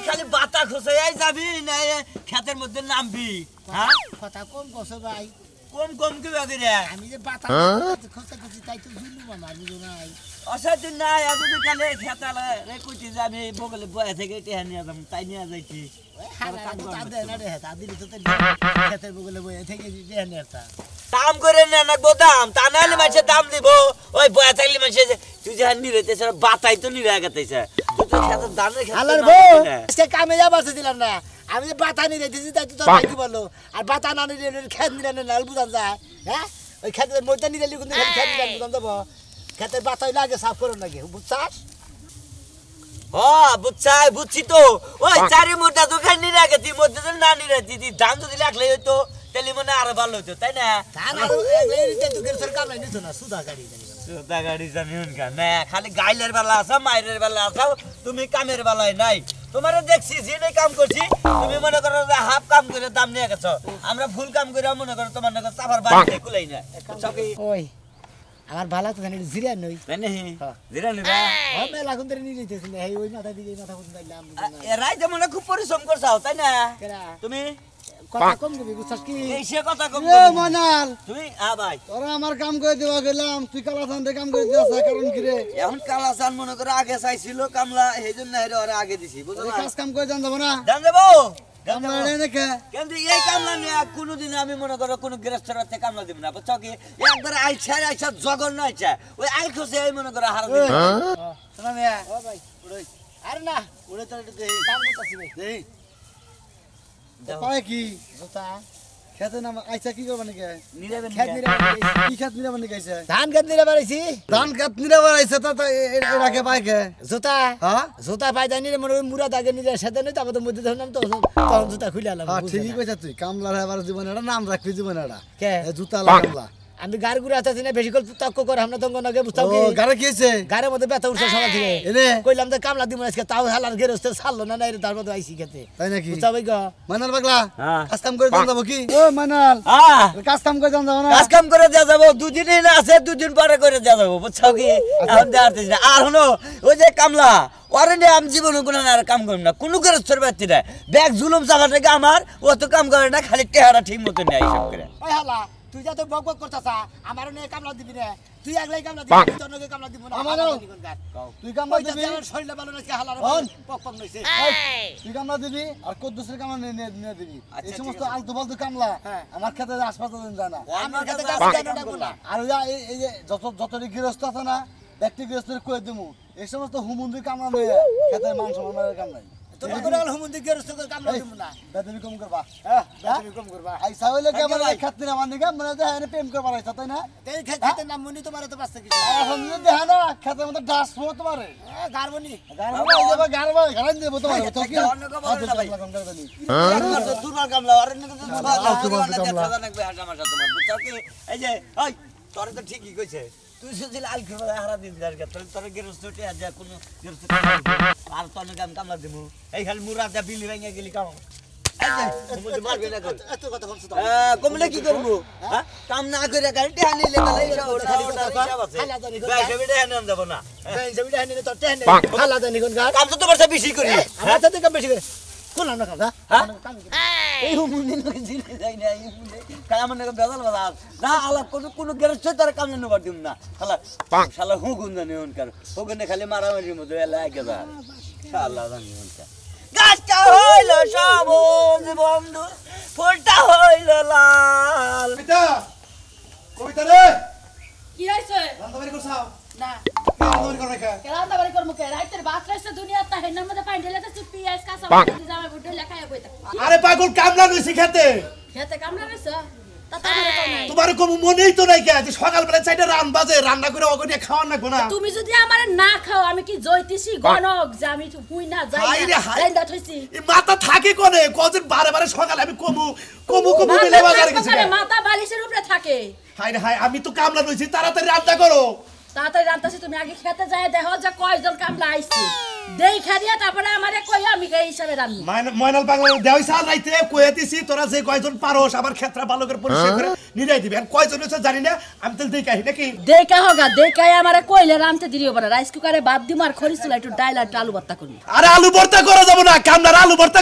খালি বাতা খোসাই যাবি না ক্ষেতের মধ্যে নামবি হ্যাঁ কথা কম কস ভাই কম কম কি বাকি রে আমি যে বাতা খোসা খুশি তাই তো জুলুম আমার বুঝো নাই অসাধু নাই আজকে কালে খেতালে রে কইছি যে আমি বগলে বয়া থেকে টেহা নিয়ে যাম তাই নিয়ে যাইছি খেতের বগলে বয়ে থেকে দাম করে না নাকবো দাম তা নাহলে মানুষের দাম দিব ওই বয়া থাকলে মানুষের তুই যে নিরাইতেছ বাতাই তো নিরাই গাতাইছে তুই তো খেতের দানের খেতে কামে যাবার দিলাম না আমি যে বাতা নিয়ে দিতেছি তাই তো কি বললো আর বাতা না নিলে খেত নিলে নাল বুঝান যায় হ্যাঁ ওই খেতের মধ্যে নিলে কিন্তু খেত নিলে বুঝান দেবো খেতের বাতাই লাগে সাফ করো নাকি বুঝছাস বুঝছাই বুঝছি তো ওই চারি মোটা তো খাই নিরাই গেছি মধ্যে তো না নিরাই দিদি ধান যদি লাগলে হইতো তাহলে মনে আরো ভালো হতো তাই না ধান আরো কাম নাই নিত না সুদা গাড়ি সুদা গাড়ি জানি না খালি গাইলের বেলা আছে মাইরের বেলা আছে তুমি কামের বেলায় নাই তোমারে দেখছি যে কাম করছি তুমি মনে করো যে হাফ কাম করে দাম নিয়ে গেছো আমরা ফুল কাম করে মনে করো তোমার নাকি চাপার বাড়িতে কুলাই না ওই আমার ভালো তো জানি জিরা নই তাই না জিরা নই আমি লাগুন ধরে নিয়ে যাইতেছি না এই ওই মাথা দিকে মাথা কোন দিলাম এরাই তো মনে খুব পরিশ্রম করছাও তাই না তুমি কথা কম কবি বুঝছস কি এই সে কথা কম এ মনাল তুমি ভাই তোরা আমার কাম করে দেওয়া গেলাম তুই কালাসান রে কাম করে দিছস কারণ কি রে এখন কালাসান মনে করে আগে চাইছিল কামলা এইজন্য এর ওরে আগে দিছি বুঝছো না কাজ কাম করে জান যাব না জান দেবো কামলা রে নাকি কিন্তু এই কামলা নিয়ে কোনোদিন আমি মনে করো কোনো গ্রেস্টারতে কামলা দিব না বুঝছো কি একবার আইছা জঘন্য আইছা ওই আই খসে এই মনে করো হারা দিই শোনা মিয়া ও ভাই উড়ই আরে না উড়ে তো দেই কাম করতেছি ভাই দেই পায় কি জোতা খেতে না আইছা কি করবা নাকি নিরাবেন খেত নিরাবেন কি খেত নিরাবেন নাকি আইছা ধান খেত নিরাবেন আইছি ধান খেত নিরাবেন আইছা তো এরাকে পায় কে জোতা হ্যাঁ জোতা পাই জানি রে মোর মুরা দাগে নিরে সাথে নই তারপর মধ্যে ধরলাম তো তখন জোতা খুলে আলাম হ্যাঁ ঠিকই কইছা তুই কামলার এবার জীবন এটা নাম রাখবি জীবন এটা কে জুতা লাগামলা আমি গাড়ি গুড়া আছি না বেশি কল তক্ক করে আমরা তঙ্গ নগে বুঝতাম কি ও গারে কি হইছে গাড়ির মধ্যে ব্যথা উঠছে সকাল থেকে এনে কইলাম যে কামলা দিমু আজকে তাও হালার গেরস্তে ছাড়লো না নাই তার মধ্যে আইছি খেতে তাই নাকি বুঝতাম ভাই গো মানাল পাগলা হ্যাঁ কাজ কাম করে যাব কি ও মানাল কাজ কাম করে যাব না কাজ কাম করে দেয়া যাবো দুদিনই না আছে দুদিন পরে করে দেয়া যাবো বুঝছো কি এখন দেওয়ার না আর হলো ওই যে কামলা ওরে নিয়ে আমি জীবনে কোনো আর কাম করি না কোনো করে চড় পাচ্ছি না ব্যাগ জুলুম চাপা থেকে আমার ও তো কাম করে না খালি টেহারা ঠিক মতো নেয় সব করে ওই হালা তুই যা তো বক বক করতাছা আমারও নিয়ে কামলা দিবি রে তুই একলাই কামলা দিবি তোর নগে কামলা দিব না আমারও তুই কামলা দিবি আমার শরীরে ভালো নাকি হালার পক পক নইছে তুই কামলা দিবি আর কদ্দুসের কামলা নিয়ে দিবি এই সমস্ত আলতু ফালতু কামলা আমার খেতে আশপাশে যায় না আমার কাছে কাজ কেন না আর এই যে যতটি গৃহস্থ আছে না ব্যক্তি গৃহস্থের কয়ে দিমু এই সমস্ত হুমুন্দির কামলা নয় খেতে মান সম্মানের কাম নাই তুমি কোন হুমুন্দি গেরস্ত করে কামলা দিব না বেদবি কম করবা বেতনি কম করবা আই সাইলে কে আমার খাতনি আমার নিগা মনে দেয় এনে প্রেম করবা রাইছা তাই না তেল খেতে নাম মনি তোমারে তো বাস্তা কিছু এখন দেহ না খেতে মধ্যে ডাস পো তোমারে গারবনি গারবা গারান দেব তোমারে তো কি অন্য কো বলে না ভাই তো দুর্বল কামলা আর নিকে তো দুর্বল লাগবে আমার সাথে তোমার বুঝছো কি এই যে ওই তোরে তো ঠিকই কইছে তুই যদি আল খেলা হারা দিন যার তোর গেরস্তুটি আজ কোনো গেরস্ত আর তোর কাম কামলা দিমু এই খালি মুরা যা বিলি ভাঙা গেলি কাম এই যে মুজে মারবে না কই এত কথা বলছ তো কমলে কি করব হ্যাঁ কাম না করে গাড়িতে আনি লে তাহলে এই ওটা হিসাব আছে ভাই সেবিটা আনন যাব না এই সেবিটা আনি তো টেন খালা জানি কোন গা কাম তো তোমার সব বেশি করি আমার সাথে কাম বেশি করে কোন না কাম হ্যাঁ এই হুমুনি নকে জিনে যাই না এই হুমুনি কাম না বেজাল বাবা না আলা কোন গেরস্ত তার কাম না বাদ দিম না শালা শালা হুগুন জানে ওনকার হুগুনে খালি মারামারির মধ্যে লাগে যা শালা জানি ওনকার গাছটা হইল সবুজ বন্ধু ফুলটা হইল লাল কবিতা রে কি হইছে রান্দাবাড়ি করছাও না রান্দাবাড়ি করে রাখা কেলান্দা বাড়ি করমু কে রাইতের ভাত রাইছে দুনিয়া তা হেনার মধ্যে পানি ঢেলে তো পিয়াজ কাঁচা মরিচ জামা বুড়ে লেখায় বইতা আরে পাগল কামলা নইছি খেতে খেতে কামলা রইছে তা তোমারে কই নাই তোমার কোনো মনেই তো নাই কে যে সকালবেলা চাইটা রান্না করে অগনে খাওয়ার না গোনা তুমি যদি আমারে না খাও আমি কি জইতিছি গণক যে আমি হুই না যাই না লাইনটা থইছি এই মাথা থাকে কোনে কজন বারে সকালে আমি কমু বেলে বাজারে গেছি মাথা বালিশের উপরে থাকে হাই রে হাই আমি তো কামলা নইছি তাড়াতাড়ি রান্না করো তাড়াতাড়ি রান্তাছি তুমি আগে খেতে যায় দেখো যে কয়জন কামলা আইছে দেই খাদিয়া তারপরে আমারে কই আমি এই হিসাবে রান্নি ময়নাল পাগল দেওয়াই সাল রাইতে কয়ে দিছি তোরা যে কয়জন পারোস আবার ক্ষেত্রে ভালো করে পরিষ্কার করে নিরাই দিবি আর কয়জন হচ্ছে জানি না আমি তো দেখাই নাকি দেখা হোগা দেখাই আমারে কইলে রামতে দিও বড় রাইস কুকারে ভাত দিম আর খরিস চুলা একটু ডাল আর আলু ভর্তা করবি আরে আলু ভর্তা করা যাব না কামনার আলু ভর্তা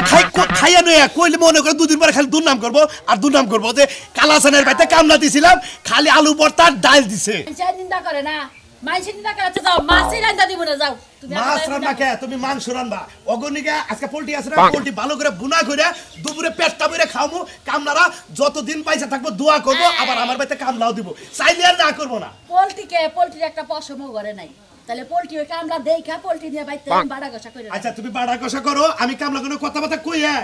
খাইয়া নয়া কইলে মনে করে দুদিন পরে খালি দুর্নাম করব আর দুর্নাম করব যে কালাসানের বাইতে কামনা দিছিলাম খালি আলু ভর্তা ডাল দিছে নিন্দা করে না মাইছে নিন্দা করে যাও মাছই রান্দা দিব না যাও মাছ রান্না কে তুমি মাংস রান্না অগনিকা আজকে পোল্ট্রি আছে না পোল্ট্রি ভালো করে বুনা করে দুপুরে পেটটা ভরে খাওমু কামনারা যতদিন পয়সা থাকবো দোয়া করব আবার আমার বাইতে কামলাও দিব চাইলে আর না করব না পোল্ট্রির একটা পশমও ঘরে নাই তাহলে পোল্ট্রি ওই কামলা দেখা পোল্ট্রি নিয়ে বাইতে বাড়া কষা করে আচ্ছা তুমি বাড়া কষা করো আমি কামলা কোনো কথা কইয়া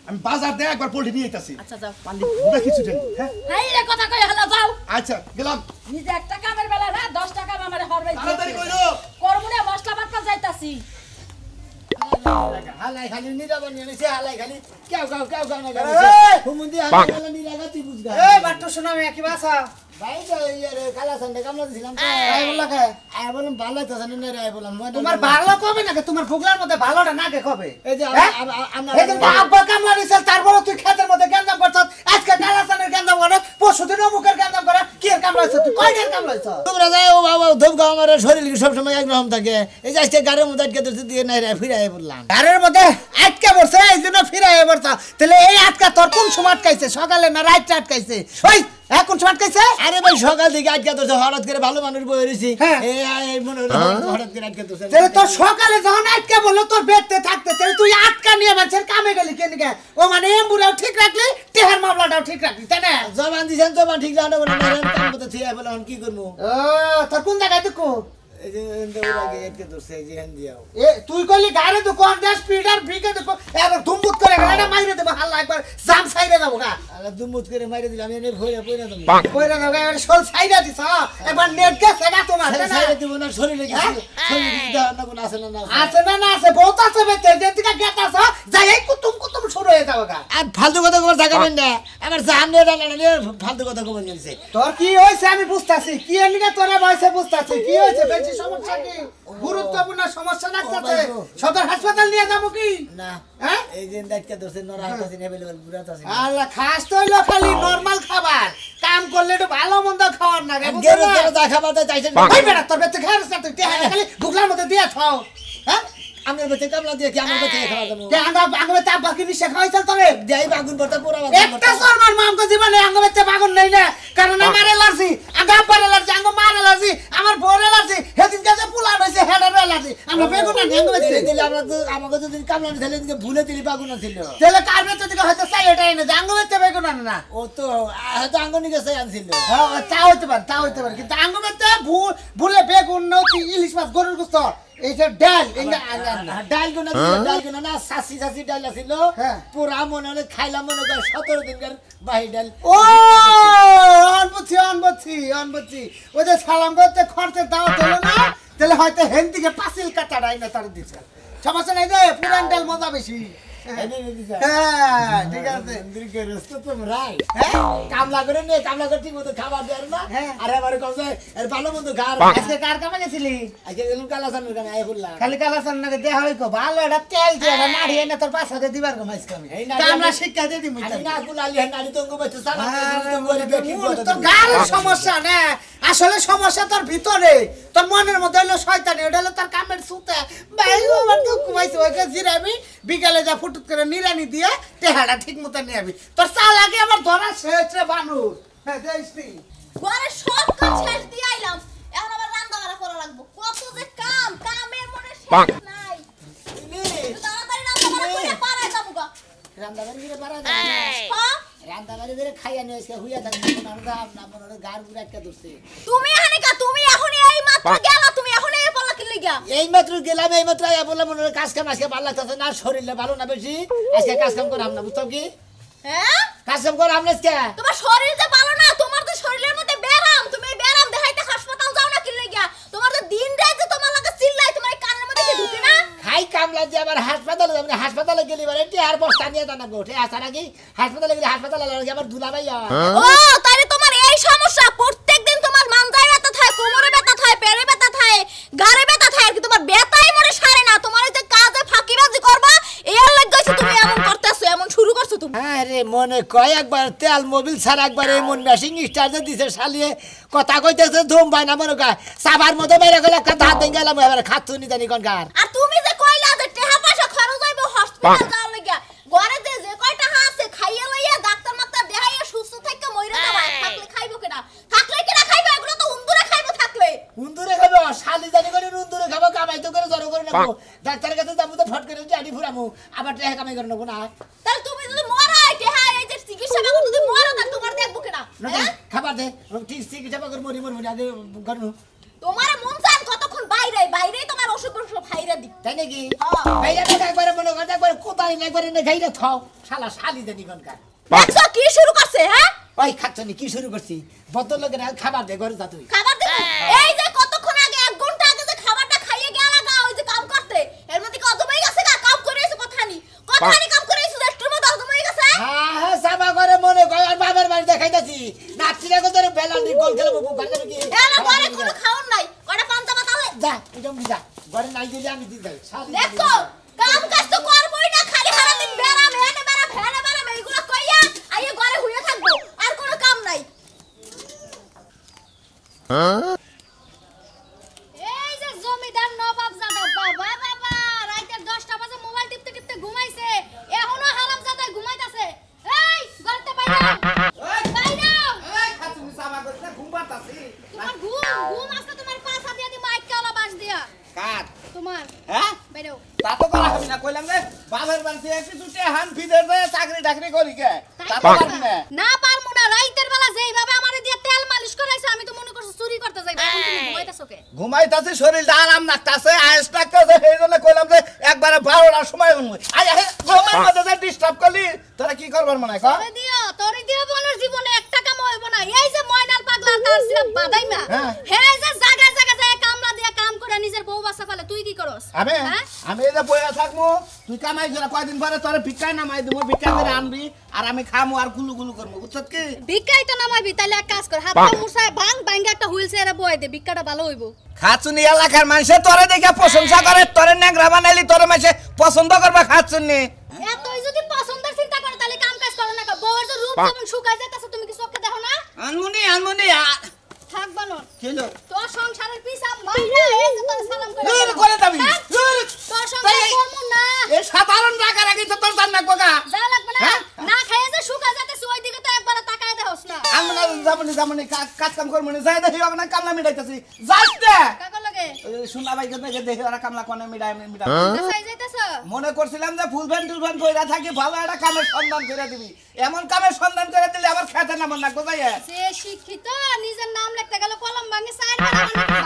আমি বাজার দিয়ে একবার পোল্ট্রি নিয়ে আইতাছি আচ্ছা যাও পারলি বুনা কিছু দেন হ্যাঁ হাই রে কথা কই হলো যাও আচ্ছা গেলাম নিজে একটা কামের বেলা না 10 টাকা আমারে হরবাই তাড়াতাড়ি কইরো করমুনে মশলা বাটপা যাইতাছি হালাই খালি নিরাবন নিছে হালাই খালি কেউ না হুমুন্দি বাহ। হালাই নিরাগা তুই বুঝগা এই বাট্টু শোনা আমি কি বাসা ভাই তো ইয়ারে কালা সান্ডে কামলা দিছিলাম তো আই বললা কে আই বললাম ভালো তো জানেন না রে আই বললাম তোমার ভালো কবে নাকি তোমার ফুগলার মধ্যে ভালোটা না কে কবে এই যে হ্যাঁ? আমরা এদিন আব্বা কামলা দিছিল তারপর তুই ক্ষেতের মধ্যে গেন্দাম করছস আজকে কালাসানের গেন্দাম করে পরশুদিন অমুকের গেন্দাম করে কি এর কামলা হইছ তুই কয়টার কামলা হইছ তোমরা যাই ও বাবা ধূপগা আমার শরীর সব সময় একরকম থাকে এই যে আজকে গাড়ির মধ্যে আটকে ধরতে দিয়ে নাই রে ফিরে আই বললাম ঘরের মধ্যে আটকে পড়ছে এই জন্য ফিরে পড়ছা তাহলে এই আটকা তোর কোন সময় আটকাইছে সকালে না রাইতে আটকাইছে ওই এখন সময় আটকাইছে আরে ভাই সকাল থেকে আটকে ধরছে হঠাৎ করে ভালো মানুষ বই রয়েছি হ্যাঁ। এই মনে হলো হঠাৎ করে আটকে ধরছে তাহলে তোর সকালে যখন আটকে বললো তোর বেডতে থাকতে তাহলে তুই আটকা নিয়ে মানুষের কামে গেলি কেন গে ও মানে এমবুড়াও ঠিক রাখলি টেহার মামলাটাও ঠিক রাখলি তাই না জবান দিছেন জবান ঠিক জানো বলে কাম করতে থিয়া বলে এখন কি করবো ও তোর কোন জায়গায় তুই এই যে ওর আগে আটকে ধরছে এই যে হ্যান দিয়াও এ তুই কইলি গাড়ি তো কোন দেশ স্পিডার ব্রেকে দেখো এর ধুমবুত করে গাড়িটা মাইরে দেব হাল্লা একবার জাম সাইডে যাবো না আরে দুমুত করে মাইরে দিলাম এনে ভইরা পয়রা তুমি কইরা দাও এবার সোল সাইডে দিছ একবার নেট গেছে না তোমার তাই না সাইডে দিব না শরীরে কিছু শরীরে কিছু দেওয়ার না কোনো আছে না না আছে না আছে বহুত আছে বেতে যে দিকে গেট আছে যাই এই কুতুম শুরু হয়ে যাবে গা আর ফালতু কথা কবার জাগাবেন না আমার জান রে না ফালতু কথা কবার নিছে তোর কি হইছে আমি বুঝতাছি কি এর নিকে তোরা বয়সে বুঝতাছি কি হইছে বেশি সমস্যা কি গুরুত্বপূর্ণ সমস্যা লাগতাছে সদর হাসপাতাল নিয়ে যাবো কি না হ্যাঁ এই দিন দেখতে ধরছে নরা হাতাছি अवेलेबल বুড়া তাছি আল্লাহ খাস তো হইলো খালি নরমাল খাবার কাম করলে একটু ভালো মন্দ খাওয়ার না গে গেরো গেরো দেখা পাতা চাইছেন ভাই বেটা তোর বেতে খাস না তুই খালি বুকলার মধ্যে দিয়ে খাও হ্যাঁ আমার বেতে কামলা দিয়ে কি আমার বেতে খাওয়া দেবো তে আঙ্গবে তা বাকি নিশে খাওয়াইছাল তোরে দেই বাগুন পড়তা পুরা একটা শর্মার মামকে জীবনে আঙ্গবে তে বাগুন নাই না কারণ আমার অ্যালার্জি আঙ্গাপার অ্যালার্জি আঙ্গ মার অ্যালার্জি আমার বোর অ্যালার্জি হেদিন কাছে পুলা হইছে হেডার অ্যালার্জি আমরা বেগুন না আঙ্গবে তে দিলে আমরা তো আমাকে তো দিন কামলা দিলে দিকে ভুলে দিলি বাগুন ছিল তেলে কার বেতে দিকে হয়তো চাই এটাই না আঙ্গবে তে বেগুন না ও তো হয়তো আঙ্গনি গেছে আনছিল হ্যাঁ তা হইতে পারে কিন্তু আঙ্গবে তে ভুলে বেগুন নতি ইলিশ মাছ গরুর গোশত এইটা ডাল ডাল গুনা না সাসি সাসি ডাল আছিল হ্যাঁ। পুরা মনে হলে খাইলাম মনে করে 17 দিনকার বাহি ডাল ও অনবছি ওই যে সালাম করতে খরচের দাওয়াত হলো না তাহলে হয়তো হেন থেকে পাঁচিল কাটা রাই না তার দিচ্ছে সমস্যা নাই রে পুরান ডাল মজা বেশি হ্যাঁ ঠিক আছে কামলা করে নে কামলা করে ঠিক মতো খাবার দেয় না হ্যাঁ। আর এবারে কম যায় এর ভালো মতো খার আজকে কার কামে গেছিলি আজকে গেলাম কালাসানের কামে আই বললাম খালি কালাসান নাকি দেহা হইকো ভালো এটা তেল দিয়ে এটা নাড়ি এনে তোর পাশাতে দিবার গো মাইস কামে এই নাড়ি আমরা আমি- শিক্ষা দিয়ে দিমু আমি না গুলালি নাড়ি তো গোবাইতে সালা তোর গাল সমস্যা না আসলে সমস্যা তোর ভিতরে তোর মনের মধ্যে হলো শয়তানি ওটা হলো তোর কামের সুতে ভাই আমার তো ঘুমাইছে ওইকে জিরাবি বিকালে যা ফুটুত করে নিরানি দিয়ে টেহাটা ঠিক মতো নিয়ে আবি তোর চাল আগে আমার ধরা শেষ রে বানুর হ্যাঁ দেশটি ঘরে সব কাজ শেষ দিয়ে আইলাম এখন আবার রান্না বাড়া করা লাগবে কত যে কামের মনে শেষ নাই তাড়াতাড়ি রান্না বাড়া করে পারায় যাবো গা রান্দাবাড়ি করে পারা হ্যাঁ? রান্দাবাড়ি করে খাইয়া নিয়ে আজকে হুইয়া থাকবে না মনে হয় গার গুড়া একটা ধরছে তুমি হানিকা তুমি এখন এই মাত্র গেলা তুমি এখন এই পলা কি লাগিয়া এই মাত্র গেলাম এই মাত্র আয়া বললাম মনে হয় কাজ কাম আজকে ভালো লাগতেছে না শরীরে ভালো না বেশি আজকে কাজ কাম করাম না বুঝছো কি হ্যাঁ কাজ কাম করাম না আজকে তোমার শরীর যে ভালো না তোমার তো শরীরের মধ্যে ব্যারাম তুমি এই ব্যারাম দেখাইতে হাসপাতাল যাও না কি লাগিয়া তোমার তো দিন রাত যে তোমার লাগে চিল্লাই তোমার এই কানের মধ্যে কি ঢুকে না খাই কামলা দিয়ে আবার হাসপাতালে যাবেন হাসপাতালে গেলি এবার এটি আর বস্তা নিয়ে জানা গোঠে আসা নাকি হাসপাতালে গেলে হাসপাতালে লাগে আবার দুলাভাই ও তাইলে তোমার এই সমস্যা প্রত্যেকদিন তোমার মানজায় ব্যথা থাকে কোমরে ব্যথা থাকে পেটে ব্যথা থাকে গাড়ে ব্যথা থাকে আর কি তোমার ব্যথাই মনে সারে না তোমার এই যে কাজে ফাঁকিবাজি করবা এর লাগি আরে মনে কয় একবার তেল মোবিল ছাড়া একবার এমন মেশিন স্টার্টে দিছে শালিয়ে কথা কইতেছে ধুম ভাই না মনে কয় সাবার মধ্যে বাইরে গেলে একটা ধার দেন গেলাম এবার খাচ্ছুনি জানি কোনকার আর তুমি যে কইলা যে টাকা পয়সা খরচ হইব হসপিটাল যাওয়ার লাগা ঘরে যে কয় টাকা আছে খাইয়া লইয়া ডাক্তার মাক্তার দেখাইয়া সুস্থ থাইকা মইরা যাবা থাকলে খাইবো কেডা থাকলে কেডা খাইবো এগুলো তো উন্দুরে খাইবো থাকলে উন্দুরে খাবো শালি জানি করে উন্দুরে খাবো কামাই তো করে জড়ো করে নেবো ডাক্তারের কাছে যাবো তো ফট করে জানি ফুরামু আবার টাকা কামাই করে নেবো না তাহলে তুমি যদি মরা টাকা এই যে চিকিৎসা করতে যদি মরা তাহলে তোমার দেখবো কেডা হ্যাঁ খাবার দে ঠিক চিকিৎসা করে মরি আগে করবো তোমার মন চান কতক্ষণ বাইরে তোমার অসুখ ফাইরা দি তাই নাকি ভাইয়া তো একবারে মনে করে একবারে কোথায় একবারে না খাইলে থাও শালা শালি জানি কোনকার দেখছো কি শুরু করছে হ্যাঁ ওই খাচ্ছনি কি শুরু করছি বদল লোকে না খাবার দে ঘরে যা তুই খাবার দেব এই যে কতক্ষণ আগে 1 ঘন্টা আগে যে খাবারটা খাইয়ে গেল গা ওই যে কাম করতে এর মধ্যে কত হয়ে গেছে গা কাম করে এসে কথানি কাম করে এসে রেস্টুরেন্টে মধ্যে কত হয়ে গেছে হ্যাঁ সাবা করে মনে কয় আর বাবার বাড়ি দেখাইতাছি নাচিরা কত বেলান্ডি গোল খেলবো ঘরে যাবে কি এলা ঘরে কোনো খাওন নাই কটা পান্তা তালে যা এরকম যা ঘরে নাই দিলে আমি দিই যাই দেখো কাম কাজ তো করবই না খালি সারা দিন বেরাম ভেনে বেরাম এইগুলো কইয়া আইয়ে ঘরে হুইয়া থাকবো আর কোনো কাম নাই এই যে জমিদার নবাব জাদা বাবা রাতে 10টা বাজে মোবাইল টিপতে ঘুমাইছে এখনো হারামজাদা ঘুমাইতাছে এই গলতে বাইরে এই খাচ্ছনি সাবা করতে ঘুম পাতাছি তোমার ঘুম আসতে তোমার পাছা দিয়া দি মাইক কালা বাস দিয়া কাট তোমার হ্যাঁ বাইরেও তা তো করা হবে না কইলাম যে বাবার বাড়িতে একটু দুটে হান ফিদের দে চাকরি টাকরি করি কে তা তো পারবি না না পারমু না রাইতের বেলা যেইভাবে আমারে দিয়ে তেল মালিশ করাইছে আমি তো মনে করছি চুরি করতে যাইবা এখন তুমি ঘুমাইতাছো কে ঘুমাইতাছি শরীরটা আরাম লাগতাছে আয়েস লাগতাছে সেই জন্য কইলাম যে একবারে 12টার সময় ঘুমই আয় ঘুমের মধ্যে যে ডিস্টার্ব করলি তোরা কি করবার মনে হয় তোরে দিও বলার জীবনে একটা কাম হইব না এই যে ময়নাল পাগলা তার সিরা বাদাইমা হ্যাঁ। হে যে জায়গা যায় কামলা দিয়া কাম করে নিজের বউ বাসা ফেলে তুই কি করস হ্যাঁ? আমি এই যে বইয়া থাকবো তুই কামাই করে কয়দিন পরে তোর ভিক্ষায় নামাই দিব ভিক্ষা করে আনবি আর আমি খামু আর গুলু গুলু করবো বুঝছত কি ভিক্ষাই তো নামাইবি তাইলে এক কাজ কর হাতটা মুছায় ভাঙ্গা একটা হুইল চেয়ারে বয়ে দে ভিক্ষাটা ভালো হইব খাচ্ছুনি এলাকার মানুষে তোরে দেখে প্রশংসা করে তোরে ন্যাংরা বানাইলি তোরে মাসে পছন্দ করবা খাচ্ছুনি এতই যদি পছন্দের চিন্তা করে তাহলে কাম কাজ করো না বউয়ের যে রূপ যেমন শুকায় যাইতাছে তুমি কি চোখে দেখো না আনমুনি থাকবা না কিলো তোর সংসারের পিছাম মাইরা এই যে তোর সালাম করে দূর করে যাবি তোর সংসার করমু না এই সাধারণ রাখা রাখি তো তোর জান রাখবো গা যা লাগবে না না খাইয়ে যে শুকায় যাইতাছে ওই দিকে তো একবার তাকায় দেখোস না আমি জামনি কাজ কাম করবো না যাই দেখি না কামলা মিটাইতেছি যাস না কাকর লাগে শুনা ভাই দেখে দেখি ওরা কামলা কোনে মিটাই দেখাই যাইতাছ মনে করছিলাম যে ফুল ফ্যান টুল ফ্যান কইরা থাকি ভালো একটা কামের সন্ধান করে দিবি এমন কামের সন্ধান করে দিলে আবার খেতে নাম না কোথায় যে শিক্ষিত নিজের নাম লিখতে গেল কলম ভাঙে সাইন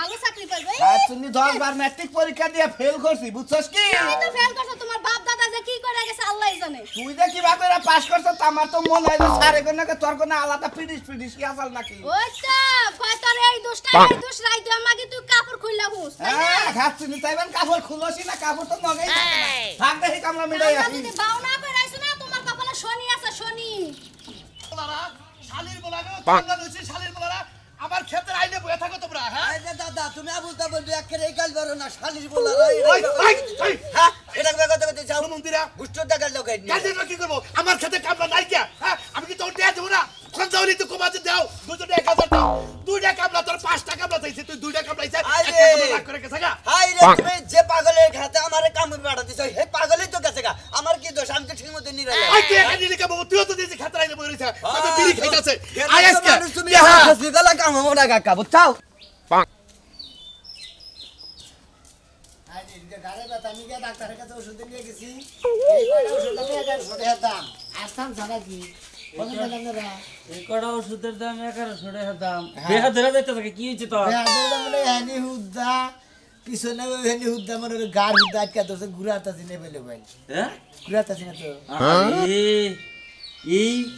ভালো চাকরি পাইবে তুমি 10 বার ম্যাট্রিক পরীক্ষা দিয়ে ফেল করছি বুঝছস কি তুমি তো ফেল করছো তোমার বাপ দাদা যে কি করে গেছে আল্লাহই জানে তুই যে কিভাবে এরা পাস করছ আমার তো মনে হয় যে সারে কোন না তোর কোন আলাদা পিডিস কি আসল নাকি ওই তো কয় তোর এই দোষটা এই দোষ রাই তুই আমাকে তুই কাপড় খুইলা হুস হ্যাঁ খাচ্ছিস তাইবেন কাপড় খুলছি না কাপড় তো নগেই থাকে না থাক দেখি কামলা মিটাই আসি যদি বাউনা করে আইছো না তোমার কপালে শনি আছে শনি শালির বলাগো কান্না হইছে শালির বলারা আমার ক্ষেতের আইলে বয়ে থাকো তোমরা হ্যাঁ এই যে দাদা তুমি আবুলতা বলবি একেবারে এই কাজ করো না শালির বলা হ্যাঁ এটা কথা কথা যাও মন্দিরা গুষ্ঠ দেখার লোক কাজে কি করব আমার ক্ষেতে কামলা নাই কি হ্যাঁ আমি কি তোর দেয়া দেব না কোন যাওলি তো কমাতে দাও 1000 টাকা দুইটা কামলা তোর 5 টাকা কামলা চাইছে তুই দুইটা কামলা চাইছে একটা কামলা লাগ করে গেছে গা হাই রে তুমি যে পাগলের খাতে আমারে কামড় বাড়া দিছো হে পাগলই তো গেছে গা আমার কি দোষ আমি তো ঠিকমতো নিরাই আই কে এখানে লিখে বাবু তুইও তো দিছি ক্ষেতে আইলে বই রইছে তবে বিড়ি খাইতাছে আই আজকে তুমি হসপিটালে কাম হবো না কাকা বুঝছাও গাড়ি ব্যথা আমি গিয়ে ডাক্তারের কাছে ওষুধ নিয়ে গেছি এই কয়টা ওষুধ আমি 1100 টাকা দাম আসতাম ছাড়া কি বলেন না আপনারা এই কড়া ওষুধের দাম 1100 টাকা দাম বেহা ধরে যাইতে থাকে কি হইছে তো মানে হেনি হুদ্দা পিছনে হেনি হুদ্দা মানে গার হুদ্দা আটকা ধরছে ঘুরাতাছি নে বলে ভাই হ্যাঁ ঘুরাতাছি না তো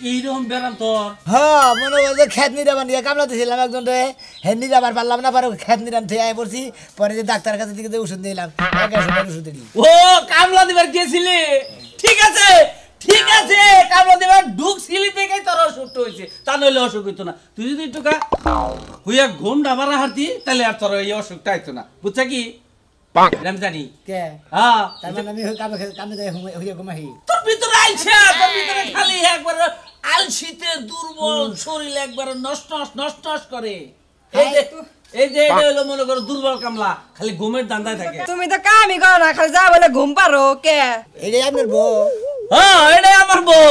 এই রকম ব্যারাম তোর হ্যাঁ মনে হয় যে খেত নিরাম নিয়ে কামলা দিয়েছিলাম একজন রে হেন নিরাবার পারলাম না পরে খেত নিরাম থেকে আয় পড়ছি পরে যে ডাক্তারের কাছে দিকে ওষুধ নিলাম 1100 টাকা ওষুধ দিই ও কামলা দিবার গেছিলি ঠিক আছে কামলা দিবার ঢুকছিলি দেখেই তোর অসুখ হইছে তা নইলে অসুখ হইতো না তুই যদি টুকা হুইয়া ঘুম ডাবারা হারতি তাহলে আর তোর এই অসুখটা হইতো না বুঝছা কি আমি জানি কে হ্যাঁ তার মানে আমি কামে যাই হইয়া ঘুমাই তোর ভিতরে আইল আলসা তোর ভিতরে খালি একবার আলসিতে দুর্বল শরীর একবার নষ্ট নষ্ট করে এই যে এটা হলো মনে করো দুর্বল কামলা খালি ঘুমের দান্দায় থাকে তুমি তো কামই করো না খালি যা বলে ঘুম পারো কে এটাই আপনার বউ হ্যাঁ এটাই আমার বউ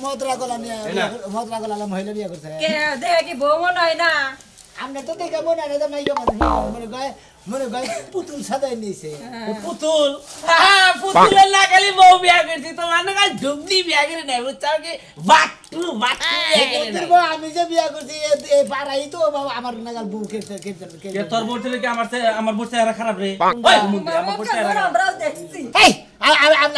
মদরা গলা মহিলা বিয়ে করছে কে দেখে কি বউ মনে হয় না আমরা তো দেখে মনে হয় না মাইকা মনে হয় পুতুল সাদাই নিয়েছে পুতুল হ্যাঁ পুতুলের না খালি বউ বিয়া করছি তো মানে কাল ঢুকনি বিয়া করে নাই বুঝছো কি বাট্টু বিয়া করে নাই আমি যে বিয়া করছি এই পাড়াই তো আমার নাগাল বউ কে তোর বউ থেকে আমার বউ এরা খারাপ রে ওই মুন্ডে আমার বউ এরা খারাপ আমরা দেখছি এই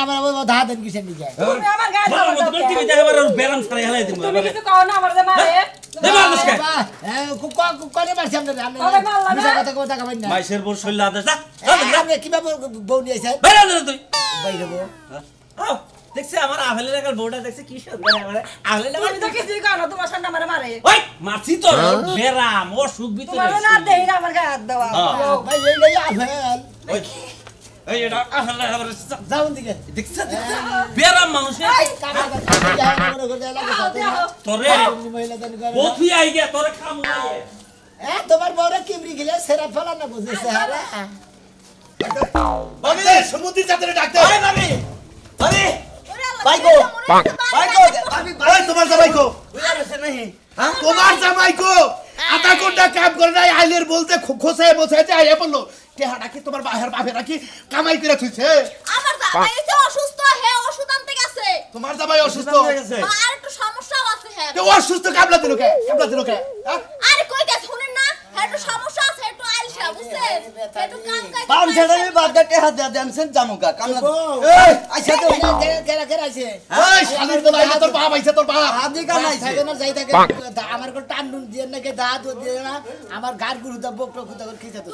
আমার ধাঁ দেন কিসের নিয়ে তুমি আমার গায়ে ভালো মতো করে টিভি দেখে আবার বেরাম ছাড়াই হেলাই দিমু তুমি কিছু কও না আমার যে মারে কনে মারছি আপনার কবে মারলা না? কথা কথা খাবেন না মাইশের বউ শৈল আদেশ যা আপনি কিভাবে বউ নিয়েছেন বেরা দে তুই বাইরে বউ আও দেখছে আমার আহলের কাল বউটা দেখছে কি সুন্দর আমার আহলে না তুমি তো কিছু কও না তোমার সামনে আমারে মারে ওই মারছি তো বেরাম ও সুখ ভিতরে তোমার না দেই না আমার গায়ে হাত দেওয়া ভাই এই আপেল ওই এই এটা আহলে আমার যাও দিকে দেখছ বেরাম মানুষে তোরে বথি আই গে তোরে খামু তোমার বউরা কিমরি গেলে সেরা ফেলা না বুঝেছে হারা বাবা সমুদ্র যাত্রা ডাকতে ওই ভাবি ভাবি বাইকো বাইকো আমি ওই তোমার জামাই কো বুঝাছে নাই তোমার জামাই কো আধা ঘন্টা কাম করে নাই আইলের বলতে খোসায় বসাইতে আইয়া বললো টেহাটা কি তোমার বাপেরা কি কামাই করে থুইছে আমার দাদা এসে অসুস্থ হে ওষুধ আনতে গেছে তোমার জামাই অসুস্থ হয়ে গেছে আর একটু সমস্যাও আছে হে তো অসুস্থ কামলা দিল কে হ্যাঁ? আরে কই গেছে শুনেন না একটু সমস্যা আছে একটু আলসা বুঝছেন একটু কাম কাজ পান ছেড়ে বাদতে হাত দেনছেন জামুকা কামলা এই আচ্ছা তো কেরা আছে ওই শালির তো ভাই তোর বাপ আইছে তোর বাপ হাদি কামাইছে থাকে না যাই থাকে আমার কোন টান টুন দিয়ে নাকি দাঁত দিয়ে না আমার গার গুরু দা বক টক করে খেতে তো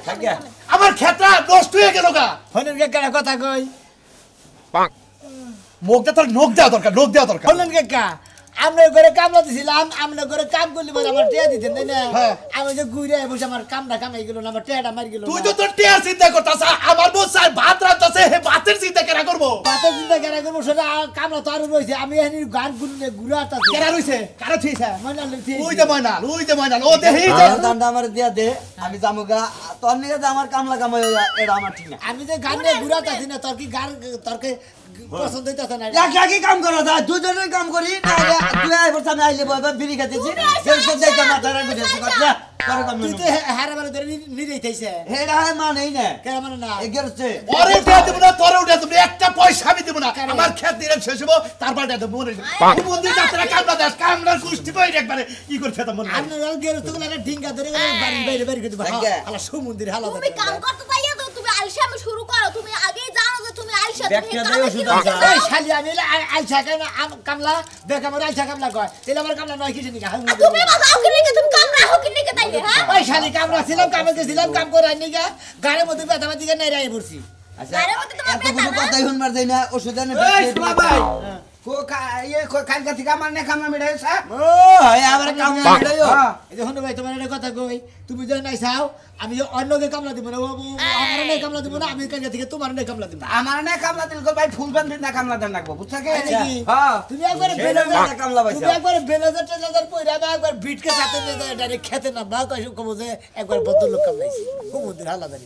থাকিয়া আমার ক্ষেত্রা নষ্ট হয়ে গেল গা হলেন কে কেরা কথা কই মুখটা তোর নখ দেওয়া দরকার হলেন কে কা আমরা ঘরে কামলা দিছিলাম আমরা ঘরে কাম করলি বলে আমার টিয়া দিতেন তাই না হ্যাঁ। আমি যে ঘুরে বসে আমার কামটা কামাই গেল না আমার টিয়াটা মারি গেল তুই তো তোর টিয়ার চিন্তা করতাস আমার বউ স্যার ভাত রাঁধতাছে হে ভাতের চিন্তা কেনা করবো পাতের চিন্তা কেনা করবো সেটা কামলা তো আরো রয়েছে আমি এখানে গান গুনে ঘুরে আসতেছি কেনা রইছে কারা থুইছে ময়না ওই যে ময়নাল ও দেহি দান্দা আমার দিয়া দে আমি জামুকা তোর নিয়ে যে আমার কামলা কামাই এটা আমার ঠিক না আমি যে গান নিয়ে ঘুরে আসতেছি না তোর কি গান তোরকে পছন্দ হইতাছে না একই কাম করা যায় দুজনের কাম করি নাহলে তুই আইবর সামনে আইলে বইবা বিড়ি খাইতেছি দেড়শো দেখে মাথা রাখবি দেড়শো কথা তোর কাম তুই তো হারা বারে ধরে নিয়ে যাইতেছে হেরা মানেই না কেন মানে না এগেরছে ওরে উঠে দেব না তোরে উঠে দেব না একটা পয়সা আমি দেব না আমার খেত দিলে শেষ হবো তারপর দেব মনে মন্দির যাত্রা কামলা দাস কামলার কুষ্টি বই একবারে কি করে খেতাম মনে আপনি গেল তো না ঢিঙ্গা ধরে বাড়ি বাইরে বাইরে করে দেব হালা সমুদ্র হালা তুমি কাম করতে চাইয়া তো তুমি আলসা আমি শুরু করো তুমি আগেই জানো যে তুমি আলসা তুমি ব্যাখ্যা কামে দেও কি শুধু করতে আলসা। চাও? এই শালি আমি আলসা কামলা দেখ আমার আলসা কামলা কয় তাহলে আমার কামলা নয় কিছু নিকা আর তুমি বাজাও কি নিকে তুমি কাম রাখো কি নিকে তাইলে হ্যাঁ ওই শালি কামলা ছিলাম কামে গেছিলাম কাম করে আনি গা গাড়ির মধ্যে ব্যথা দিকে নাই রাই পড়ছি আচ্ছা গাড়ির মধ্যে তোমার এত ব্যথা কিছু না? কথাই শুনবার যাই না ওষুধ এনে আবার কামলা মিটাইও এই যে হনু ভাই তোমার একটা কথা কই তুমি যদি নাই চাও আমি যে অন্যকে কামলা দিব না আমার নাই কামলা দিব না আমি কাজে থেকে তোমার নাই কামলা দিব আমার না কামলা দিল ভাই ফুল প্যান্ট না কামলা দেন রাখবো বুঝছ কে নাকি? হ্যাঁ তুমি একবারে সেই বেলেজার জন্য কামলা পাইছো। তুমি একবারে বেলেজার টেলেজার পয়রা বা একবার বিটকে সাথে নিয়ে যায় ডাইরেক্ট খেতে না বা কই কমো যে একবার বদল লোক কামলাইছি খুব মন্দির হালা জানি